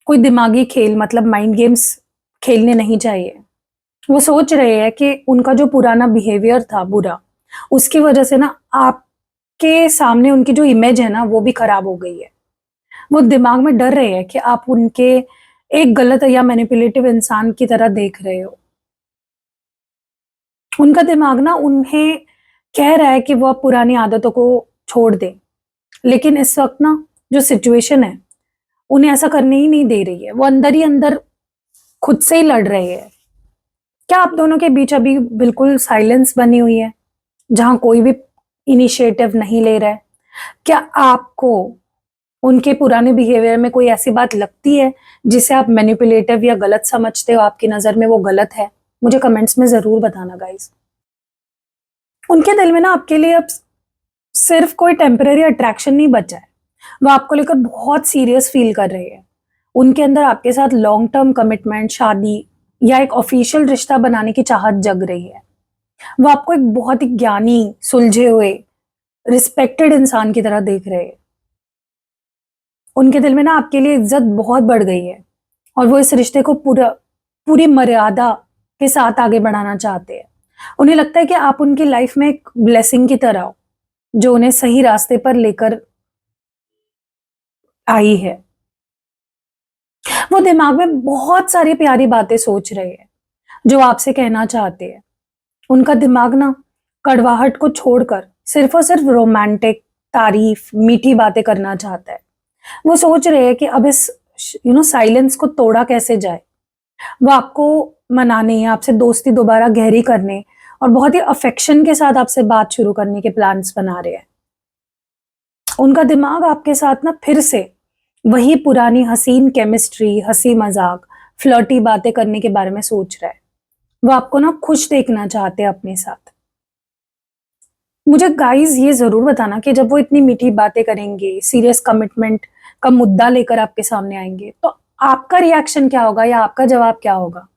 कोई दिमागी खेल मतलब माइंड गेम्स खेलने नहीं चाहिए। वो सोच रहे हैं कि उनका जो पुराना बिहेवियर था बुरा, उसकी वजह से ना आपके सामने उनकी जो इमेज है ना, वो भी खराब हो गई है। वो दिमाग में डर रहे हैं कि आप उनके एक गलत या मैनिपुलेटिव इंसान की तरह देख रहे हो। उनका दिमाग ना उन्हें कह रहा है कि वो अब पुरानी आदतों को छोड़ दें, लेकिन इस वक़्त ना जो सिचुएशन है, उन्हें ऐसा करने ही नहीं दे रही है। वो अंदर ही अंदर खुद से ही लड़ रहे हैं। क्या आप दोनों के बीच अभी बिल्कुल साइलेंस बनी हुई है, जहाँ कोई भी इनिशिएटिव नहीं ले रहा है? क्या आपको उनके पुराने बिहेवियर में कोई ऐसी बात लगती है, जिसे आप मैनिपुलेटिव या गलत समझते हो, आपकी नज़र में वो गलत है? मुझे कमेंट्स में ज़रूर बताना गाइज़। उनके दिल में ना आपके लिए अब सिर्फ कोई टेम्परेरी अट्रैक्शन नहीं बचा है, वो आपको लेकर बहुत सीरियस फील कर रहे हैं। उनके अंदर आपके साथ लॉन्ग टर्म कमिटमेंट, शादी या एक ऑफिशियल रिश्ता बनाने की चाहत जग रही है। वो आपको एक बहुत ही ज्ञानी, सुलझे हुए, रिस्पेक्टेड इंसान की तरह देख रहे हैं। उनके दिल में ना आपके लिए इज्जत बहुत बढ़ गई है और वो इस रिश्ते को पूरी मर्यादा के साथ आगे बढ़ाना चाहते हैं। उन्हें लगता है कि आप उनकी लाइफ में एक ब्लेसिंग की तरह हो, जो उन्हें सही रास्ते पर लेकर आई है। वो दिमाग में बहुत सारी प्यारी बातें सोच रहे हैं, जो आपसे कहना चाहते हैं। उनका दिमाग ना कड़वाहट को छोड़कर सिर्फ और सिर्फ रोमांटिक, तारीफ, मीठी बातें करना चाहता है। वो सोच रहे हैं कि अब इस साइलेंस को तोड़ा कैसे जाए। वो आपको मनाने, आपसे दोस्ती दोबारा गहरी करने और बहुत ही अफेक्शन के साथ आपसे बात शुरू करने के प्लान्स बना रहे हैं। उनका दिमाग आपके साथ ना फिर से वही पुरानी हसीन केमिस्ट्री, हंसी मजाक, फ्लर्टी बातें करने के बारे में सोच रहा है। वो आपको ना खुश देखना चाहते हैं अपने साथ। मुझे गाइस ये जरूर बताना कि जब वो इतनी मीठी बातें करेंगे, सीरियस कमिटमेंट का मुद्दा लेकर आपके सामने आएंगे, तो आपका रिएक्शन क्या होगा या आपका जवाब क्या होगा?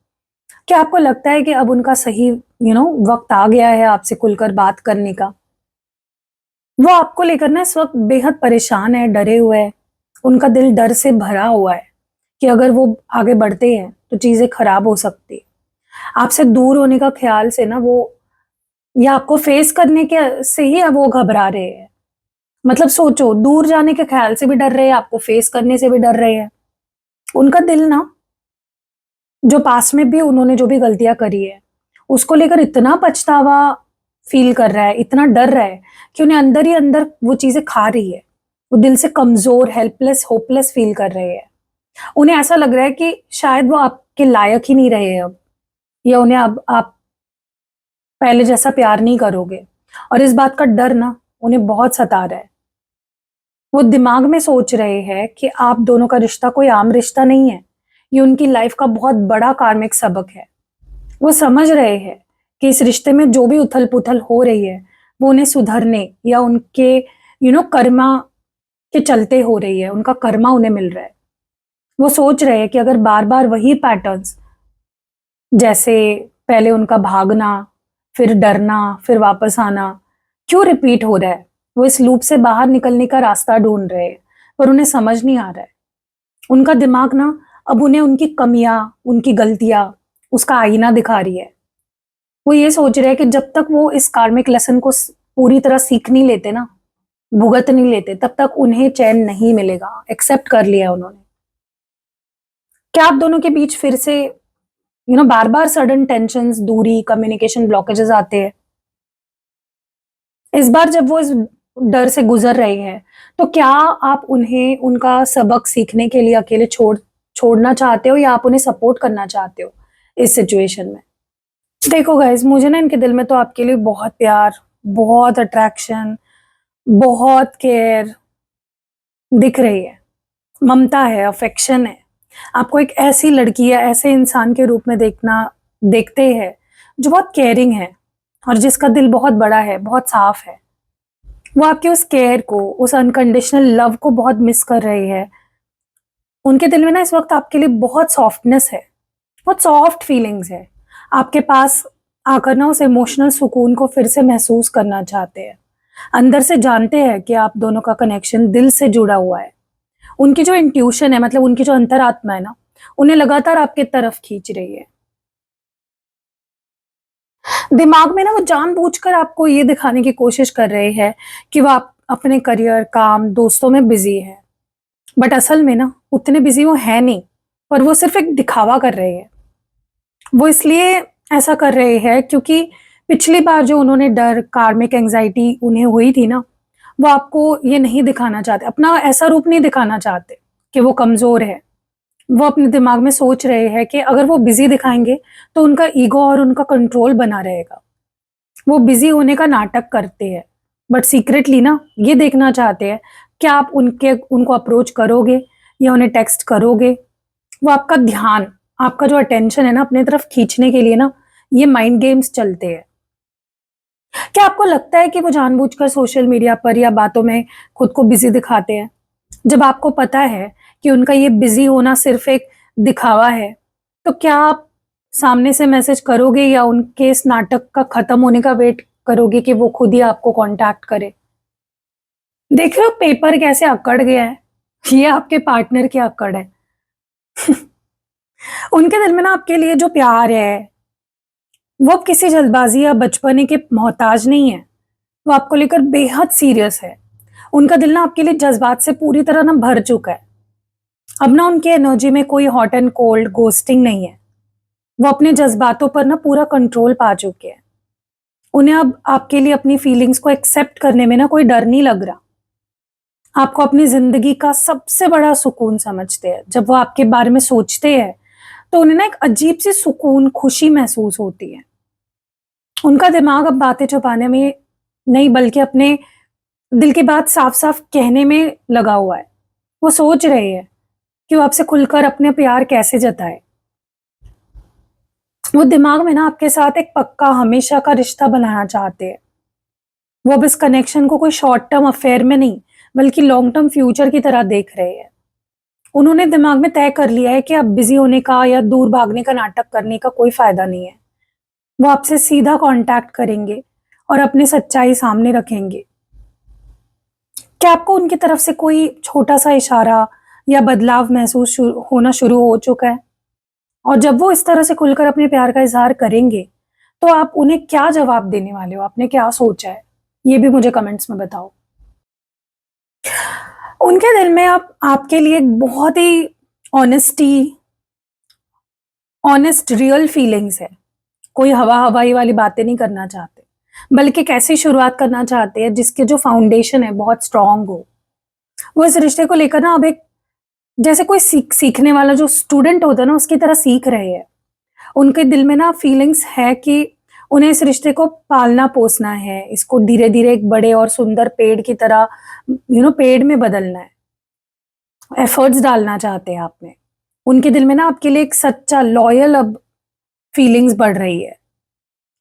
क्या आपको लगता है कि अब उनका सही वक्त आ गया है आपसे खुलकर बात करने का? वो आपको लेकर ना इस वक्त बेहद परेशान है, डरे हुए है। उनका दिल डर से भरा हुआ है कि अगर वो आगे बढ़ते हैं तो चीजें खराब हो सकती है। आपसे दूर होने का ख्याल से ना वो, या आपको फेस करने के से ही अब वो घबरा रहे हैं। मतलब सोचो, दूर जाने के ख्याल से भी डर रहे हैं, आपको फेस करने से भी डर रहे हैं। उनका दिल ना, जो पास्ट में भी उन्होंने जो भी गलतियां करी है, उसको लेकर इतना पछतावा फील कर रहा है, इतना डर रहा है कि उन्हें अंदर ही अंदर वो चीजें खा रही है। वो दिल से कमजोर, हेल्पलेस, होपलेस फील कर रहे हैं। उन्हें ऐसा लग रहा है कि शायद वो आपके लायक ही नहीं रहे अब, या उन्हें अब आप पहले जैसा प्यार नहीं करोगे। और इस बात का डर ना उन्हें बहुत सता रहा है। वो दिमाग में सोच रहे हैं कि आप दोनों का रिश्ता कोई आम रिश्ता नहीं है, ये उनकी लाइफ का बहुत बड़ा कार्मिक सबक है। वो समझ रहे हैं कि इस रिश्ते में जो भी उथल पुथल हो रही है, वो उन्हें सुधरने या उनके कर्मा के चलते हो रही है, उनका कर्मा उन्हें मिल रहा है। वो सोच रहे हैं कि अगर बार बार वही पैटर्न्स, जैसे पहले उनका भागना, फिर डरना, फिर वापस आना, क्यों रिपीट हो रहा है? वो इस लूप से बाहर निकलने का रास्ता ढूंढ रहे हैं, पर उन्हें समझ नहीं आ रहा है। उनका दिमाग ना अब उन्हें उनकी कमियां, उनकी गलतियां, उसका आईना दिखा रही है। वो ये सोच रहे हैं कि जब तक वो इस कार्मिक लेसन को पूरी तरह सीख नहीं लेते ना, भुगत नहीं लेते, तब तक उन्हें चैन नहीं मिलेगा। एक्सेप्ट कर लिया उन्होंने। क्या आप दोनों के बीच फिर से बार बार सडन टेंशन्स, दूरी, कम्युनिकेशन ब्लॉकेजेस आते हैं? इस बार जब वो इस डर से गुजर रहे हैं, तो क्या आप उन्हें उनका सबक सीखने के लिए अकेले छोड़ना चाहते हो, या आप उन्हें सपोर्ट करना चाहते हो इस सिचुएशन में? देखो गाइस, मुझे ना इनके दिल में तो आपके लिए बहुत प्यार, बहुत अट्रैक्शन, बहुत केयर दिख रही है। ममता है, अफेक्शन है। आपको एक ऐसी लड़की या ऐसे इंसान के रूप में देखते हैं जो बहुत केयरिंग है और जिसका दिल बहुत बड़ा है, बहुत साफ है। वो आपके उस केयर को, उस अनकंडीशनल लव को बहुत मिस कर रही है। उनके दिल में ना इस वक्त आपके लिए बहुत सॉफ्टनेस है, बहुत सॉफ्ट फीलिंग्स है। आपके पास आकर ना उस इमोशनल सुकून को फिर से महसूस करना चाहते हैं। अंदर से जानते हैं कि आप दोनों का कनेक्शन दिल से जुड़ा हुआ है। उनकी जो इंट्यूशन है, मतलब उनकी जो अंतरात्मा है ना, उन्हें लगातार आपके तरफ खींच रही है। दिमाग में ना वो जानबूझकर आपको ये दिखाने की कोशिश कर रहे हैं कि वो आप अपने करियर, काम, दोस्तों में बिजी है। बट असल में ना उतने बिजी वो है नहीं, पर वो सिर्फ एक दिखावा कर रहे हैं। वो इसलिए ऐसा कर रहे हैं क्योंकि पिछली बार जो उन्होंने डर, कार्मिक एंजाइटी उन्हें हुई थी ना, वो आपको ये नहीं दिखाना चाहते, अपना ऐसा रूप नहीं दिखाना चाहते कि वो कमज़ोर है। वो अपने दिमाग में सोच रहे हैं कि अगर वो बिज़ी दिखाएँगे, तो उनका ईगो और उनका कंट्रोल बना रहेगा। वो बिज़ी होने का नाटक करते हैं, बट सीक्रेटली ना ये देखना चाहते हैं कि आप उनको अप्रोच करोगे या उन्हें टेक्स्ट करोगे। वो आपका ध्यान, आपका जो अटेंशन है ना अपनी तरफ खींचने के लिए ना, ये माइंड गेम्स चलते हैं। क्या आपको लगता है कि वो जानबूझकर सोशल मीडिया पर या बातों में खुद को बिज़ी दिखाते हैं? जब आपको पता है कि उनका ये बिज़ी होना सिर्फ़ एक दिखावा है, तो क्या आप सामने से मैसेज करोगे या उनके इस नाटक का ख़त्म होने का वेट करोगे कि वो खुद ही आपको कॉन्टैक्ट करे? देख रहे हो पेपर कैसे अकड़ गया है? ये आपके पार्टनर की अकड़ है। उनके दिल में ना आपके लिए जो प्यार है, वो अब किसी जल्दबाज़ी या बचपने के मोहताज नहीं है। वो आपको लेकर बेहद सीरियस है। उनका दिल ना आपके लिए जज़्बात से पूरी तरह ना भर चुका है। अब ना उनकी एनर्जी में कोई हॉट एंड कोल्ड घोस्टिंग नहीं है। वो अपने जज़्बातों पर ना पूरा कंट्रोल पा चुके हैं। उन्हें अब आपके लिए अपनी फीलिंग्स को एक्सेप्ट करने में ना कोई डर नहीं लग रहा। आपको अपनी ज़िंदगी का सबसे बड़ा सुकून समझते हैं। जब वो आपके बारे में सोचते हैं, तो उन्हें ना एक अजीब-सी सुकून, खुशी महसूस होती है। उनका दिमाग अब बातें छुपाने में नहीं, बल्कि अपने दिल की बात साफ-साफ कहने में लगा हुआ है। वो सोच रहे हैं कि वो आपसे खुलकर अपने प्यार कैसे जताएँ। वो दिमाग में ना आपके साथ एक पक्का, हमेशा का रिश्ता बनाना चाहते हैं। वो अब इस कनेक्शन को कोई शॉर्ट टर्म अफेयर में नहीं, बल्कि लॉन्ग टर्म फ्यूचर की तरह देख रहे हैं। उन्होंने दिमाग में तय कर लिया है कि अब बिज़ी होने का या दूर भागने का नाटक करने का कोई फ़ायदा नहीं है। वो आपसे सीधा कॉन्टैक्ट करेंगे और अपनी सच्चाई सामने रखेंगे। क्या आपको उनकी तरफ से कोई छोटा-सा इशारा या बदलाव महसूस होना शुरू हो चुका है? और जब वो इस तरह से खुलकर अपने प्यार का इज़हार करेंगे, तो आप उन्हें क्या जवाब देने वाले हो? आपने क्या सोचा है? ये भी मुझे कमेंट्स में बताओ। उनके दिल में आप आपके लिए एक बहुत ही ऑनेस्टी ऑनेस्ट रियल फीलिंग्स है। कोई हवा-हवाई वाली बातें नहीं करना चाहते, बल्कि एक ऐसी शुरुआत करना चाहते हैं जिसके जो फाउंडेशन है बहुत स्ट्रॉन्ग हो। वो इस रिश्ते को लेकर ना अब एक जैसे कोई सीखने वाला जो स्टूडेंट होता है ना, उसकी तरह सीख रहे हैं। उनके दिल में ना फीलिंग्स है कि उन्हें इस रिश्ते को पालना-पोसना है, इसको धीरे-धीरे एक बड़े और सुंदर पेड़ की तरह पेड़ में बदलना है। एफर्ट्स डालना चाहते हैं आप में। उनके दिल में ना आपके लिए एक सच्चा लॉयल अब फीलिंग्स बढ़ रही है।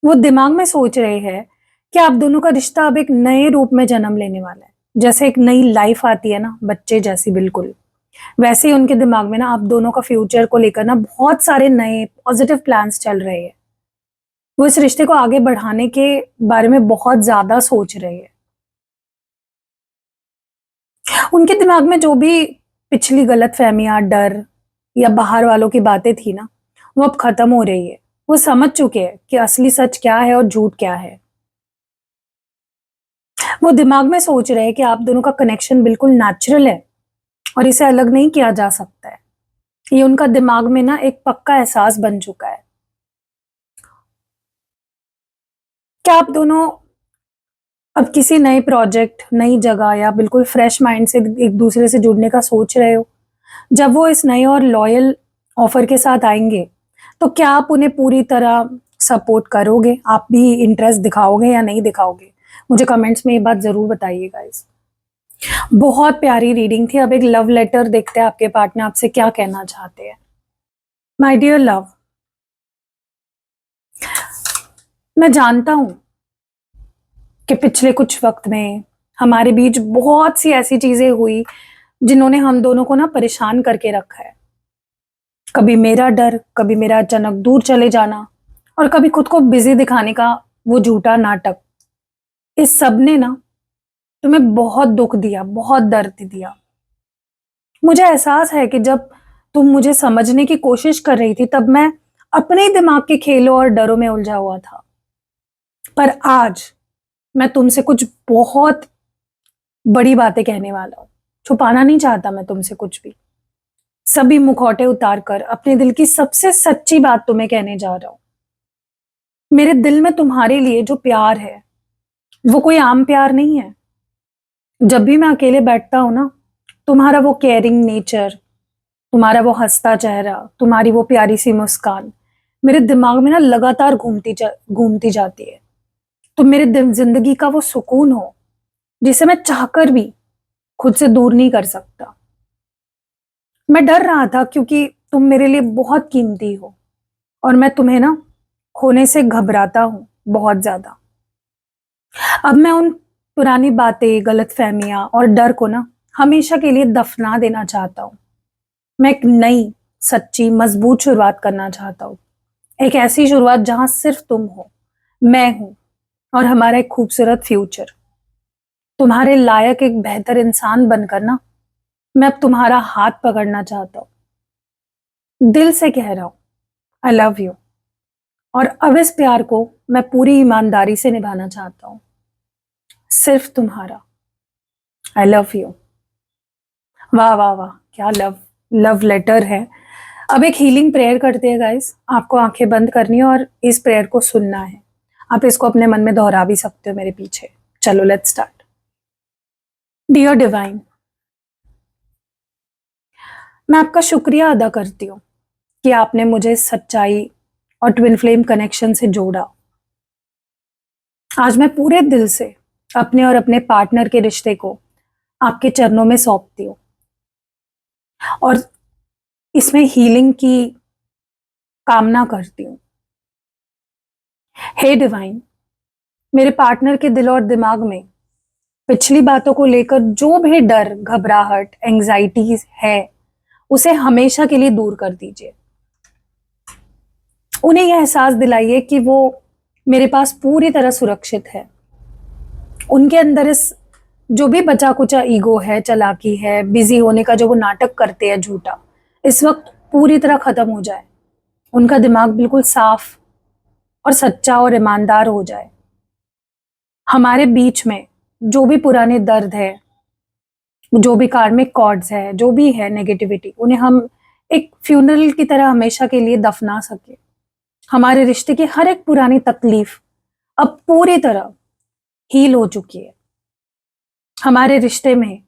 वो दिमाग में सोच रहे हैं कि आप दोनों का रिश्ता अब एक नए रूप में जन्म लेने वाला है। जैसे एक नई लाइफ आती है ना, बच्चे जैसी बिल्कुल। वैसे ही उनके दिमाग में ना आप दोनों का फ्यूचर को लेकर ना बहुत सारे नए पॉजिटिव प्लान्स चल रहे हैं। वो इस रिश्ते को आगे बढ़ाने के बारे में बहुत ज़्यादा सोच रहे हैं। उनके दिमाग में जो भी पिछली गलतफ़हमियाँ, डर या बाहर वालों की बातें थी ना, वो अब खत्म हो रही है। वो समझ चुके हैं कि असली सच क्या है और झूठ क्या है। वो दिमाग में सोच रहे हैं कि आप दोनों का कनेक्शन बिल्कुल नेचुरल है और इसे अलग नहीं किया जा सकता है। ये उनका दिमाग में ना एक पक्का एहसास बन चुका है। क्या आप दोनों अब किसी नए प्रोजेक्ट, नई जगह या बिल्कुल फ्रेश माइंड से एक दूसरे से जुड़ने का सोच रहे हो? जब वो इस नए और लॉयल ऑफर के साथ आएँगे, तो क्या आप उन्हें पूरी तरह सपोर्ट करोगे? आप भी इंटरेस्ट दिखाओगे या नहीं दिखाओगे? मुझे कमेंट्स में ये बात ज़रूर बताइए गाइज़। बहुत प्यारी रीडिंग थी। अब एक लव लेटर देखते हैं आपके पार्टनर आपसे क्या कहना चाहते हैं। माय डियर लव, मैं जानता हूँ कि पिछले कुछ वक़्त में हमारे बीच बहुत सी ऐसी चीज़ें हुई, जिन्होंने हम दोनों को ना परेशान करके रखा है। कभी मेरा डर, कभी मेरा अचानक दूर चले जाना, और कभी खुद को बिजी दिखाने का वो झूठा नाटक। इस सब ने ना तुम्हें बहुत दुख दिया, बहुत दर्द दिया। मुझे एहसास है कि जब तुम मुझे समझने की कोशिश कर रही थी तब मैं अपने ही दिमाग के खेलों और डरों में उलझा हुआ था। पर आज मैं तुमसे कुछ बहुत बड़ी बातें कहने वाला हूं। छुपाना नहीं चाहता मैं तुमसे कुछ भी। सभी मुखौटे उतार कर अपने दिल की सबसे सच्ची बात तुम्हें कहने जा रहा हूं। मेरे दिल में तुम्हारे लिए जो प्यार है वो कोई आम प्यार नहीं है। जब भी मैं अकेले बैठता हूं ना, तुम्हारा वो केयरिंग नेचर, तुम्हारा वो हंसता चेहरा, तुम्हारी वो प्यारी सी मुस्कान मेरे दिमाग में ना लगातार घूमती जाती है। तुम मेरे जिंदगी का वो सुकून हो जिसे मैं चाहकर भी खुद से दूर नहीं कर सकता। मैं डर रहा था क्योंकि तुम मेरे लिए बहुत कीमती हो, और मैं तुम्हें ना खोने से घबराता हूं बहुत ज्यादा। अब मैं उन पुरानी बातें, गलतफहमियां और डर को ना हमेशा के लिए दफना देना चाहता हूं। मैं एक नई, सच्ची, मजबूत शुरुआत करना चाहता हूं। एक ऐसी शुरुआत जहां सिर्फ तुम हो, मैं हूं, और हमारा एक खूबसूरत फ्यूचर। तुम्हारे लायक एक बेहतर इंसान बनकर ना मैं अब तुम्हारा हाथ पकड़ना चाहता हूं। दिल से कह रहा हूं, आई लव यू। और अब इस प्यार को मैं पूरी ईमानदारी से निभाना चाहता हूं। सिर्फ तुम्हारा। I love you. वाह वाह वाह, क्या लव लव लेटर है। अब एक हीलिंग प्रेयर करते हैं गाइस। आपको आंखें बंद करनी है और इस प्रेयर को सुनना है। आप इसको अपने मन में दोहरा भी सकते हो मेरे पीछे। चलो लेट्स स्टार्ट। डियर डिवाइन, मैं आपका शुक्रिया अदा करती हूँ कि आपने मुझे सच्चाई और ट्विन फ्लेम कनेक्शन से जोड़ा। आज मैं पूरे दिल से अपने और अपने पार्टनर के रिश्ते को आपके चरणों में सौंपती हूँ, और इसमें हीलिंग की कामना करती हूँ। हे डिवाइन, मेरे पार्टनर के दिल और दिमाग में पिछली बातों को लेकर जो भी डर, घबराहट, एंजाइटी है उसे हमेशा के लिए दूर कर दीजिए। उन्हें यह एहसास दिलाइए कि वो मेरे पास पूरी तरह सुरक्षित है। उनके अंदर इस जो भी बचा कुचा ईगो है, चालाकी है, बिजी होने का जो वो नाटक करते हैं झूठा, इस वक्त पूरी तरह खत्म हो जाए। उनका दिमाग बिल्कुल साफ और सच्चा और ईमानदार हो जाए। हमारे बीच में जो भी पुराने दर्द है, जो भी कार्मिक कॉर्ड्स है, जो भी है नेगेटिविटी, उन्हें हम एक फ्यूनरल की तरह हमेशा के लिए दफना सके। हमारे रिश्ते की हर एक पुरानी तकलीफ अब पूरी तरह हील हो चुकी है। हमारे रिश्ते में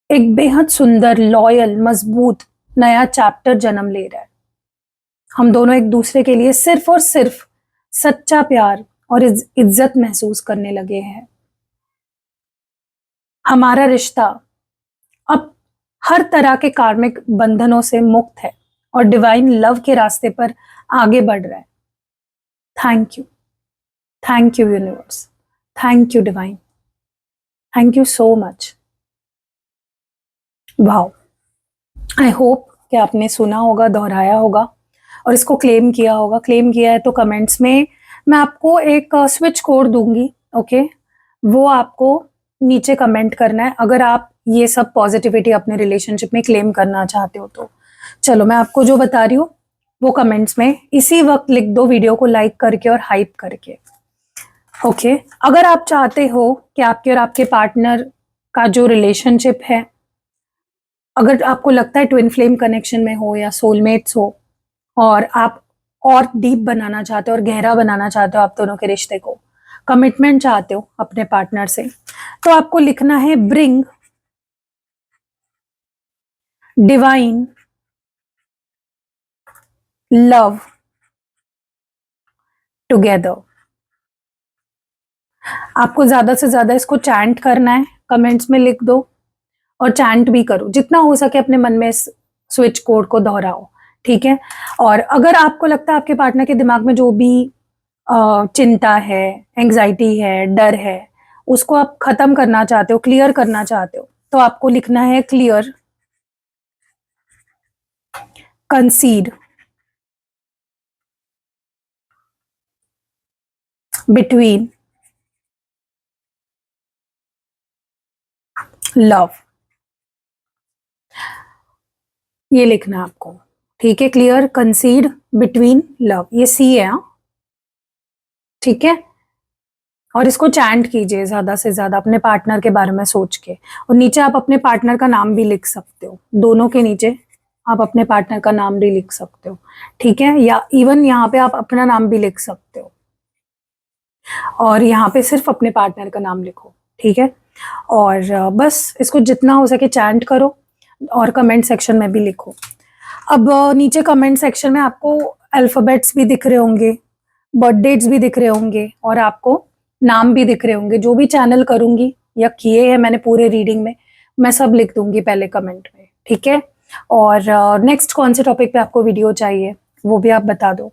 एक बेहद सुंदर, लॉयल, मजबूत नया चैप्टर जन्म ले रहा है। हम दोनों एक दूसरे के लिए सिर्फ और सिर्फ सच्चा प्यार और इज्जत महसूस करने लगे हैं। हमारा रिश्ता अब हर तरह के कार्मिक बंधनों से मुक्त है और डिवाइन लव के रास्ते पर आगे बढ़ रहा है। Thank you, thank you universe, thank you divine, thank you so much. Wow, I hope कि आपने सुना होगा, दोहराया होगा और इसको क्लेम किया होगा। क्लेम किया है तो कमेंट्स में मैं आपको एक स्विच कोड दूंगी, ओके? वो आपको नीचे कमेंट करना है अगर आप ये सब पॉजिटिविटी अपने रिलेशनशिप में क्लेम करना चाहते हो तो। चलो, मैं आपको जो बता रही हूँ वो कमेंट्स में इसी वक्त लिख दो, वीडियो को लाइक करके और हाइप करके, ओके? अगर आप चाहते हो कि आपके और आपके पार्टनर का जो रिलेशनशिप है, अगर आपको लगता है ट्विन फ्लेम कनेक्शन में हो या सोलमेट्स हो, और आप और डीप बनाना चाहते हो और गहरा बनाना चाहते हो आप दोनों के रिश्ते को, कमिटमेंट चाहते हो अपने पार्टनर से, तो आपको लिखना है ब्रिंग डिवाइन लव टुगेदर। आपको ज्यादा से ज्यादा इसको चैंट करना है, कमेंट्स में लिख दो और चैंट भी करो, जितना हो सके अपने मन में इस स्विच कोड को दोहराओ, ठीक है? और अगर आपको लगता है आपके पार्टनर के दिमाग में जो भी चिंता है, एंजाइटी है, डर है, उसको आप खत्म करना चाहते हो, क्लियर करना चाहते हो, तो आपको लिखना है क्लियर कंसीड, बिटवीन, लव, ये लिखना है आपको, ठीक है, क्लियर। कंसीड, बिटवीन, लव, ये सी है, ठीक है। और इसको चैंट कीजिए ज्यादा से ज्यादा अपने पार्टनर के बारे में सोच के, और नीचे आप अपने पार्टनर का नाम भी लिख सकते हो, दोनों के नीचे आप अपने पार्टनर का नाम भी लिख सकते हो, ठीक है, या इवन यहाँ पे आप अपना नाम भी लिख सकते हो, और यहाँ पे सिर्फ अपने पार्टनर का नाम लिखो, ठीक है। और बस इसको जितना हो सके चैंट करो, और कमेंट सेक्शन में भी लिखो। अब नीचे कमेंट सेक्शन में आपको अल्फाबेट्स भी दिख रहे होंगे, बर्थ डेट्स भी दिख रहे होंगे, और आपको नाम भी दिख रहे होंगे। जो भी चैनल करूंगी या किए हैं मैंने पूरे रीडिंग में, मैं सब लिख दूंगी पहले कमेंट में, ठीक है। और नेक्स्ट कौन से टॉपिक पे आपको वीडियो चाहिए वो भी आप बता दो।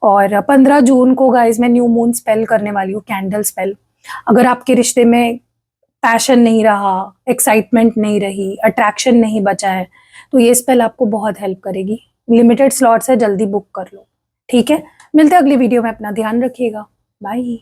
और 15 जून को गाइज मैं न्यू मून स्पेल करने वाली हूँ, कैंडल स्पेल। अगर आपके रिश्ते में पैशन नहीं रहा, एक्साइटमेंट नहीं रही, अट्रैक्शन नहीं बचा है, तो ये स्पेल आपको बहुत हेल्प करेगी। लिमिटेड स्लॉट्स है, जल्दी बुक कर लो, ठीक है। मिलते हैं अगली वीडियो में, अपना ध्यान रखिएगा, बाय।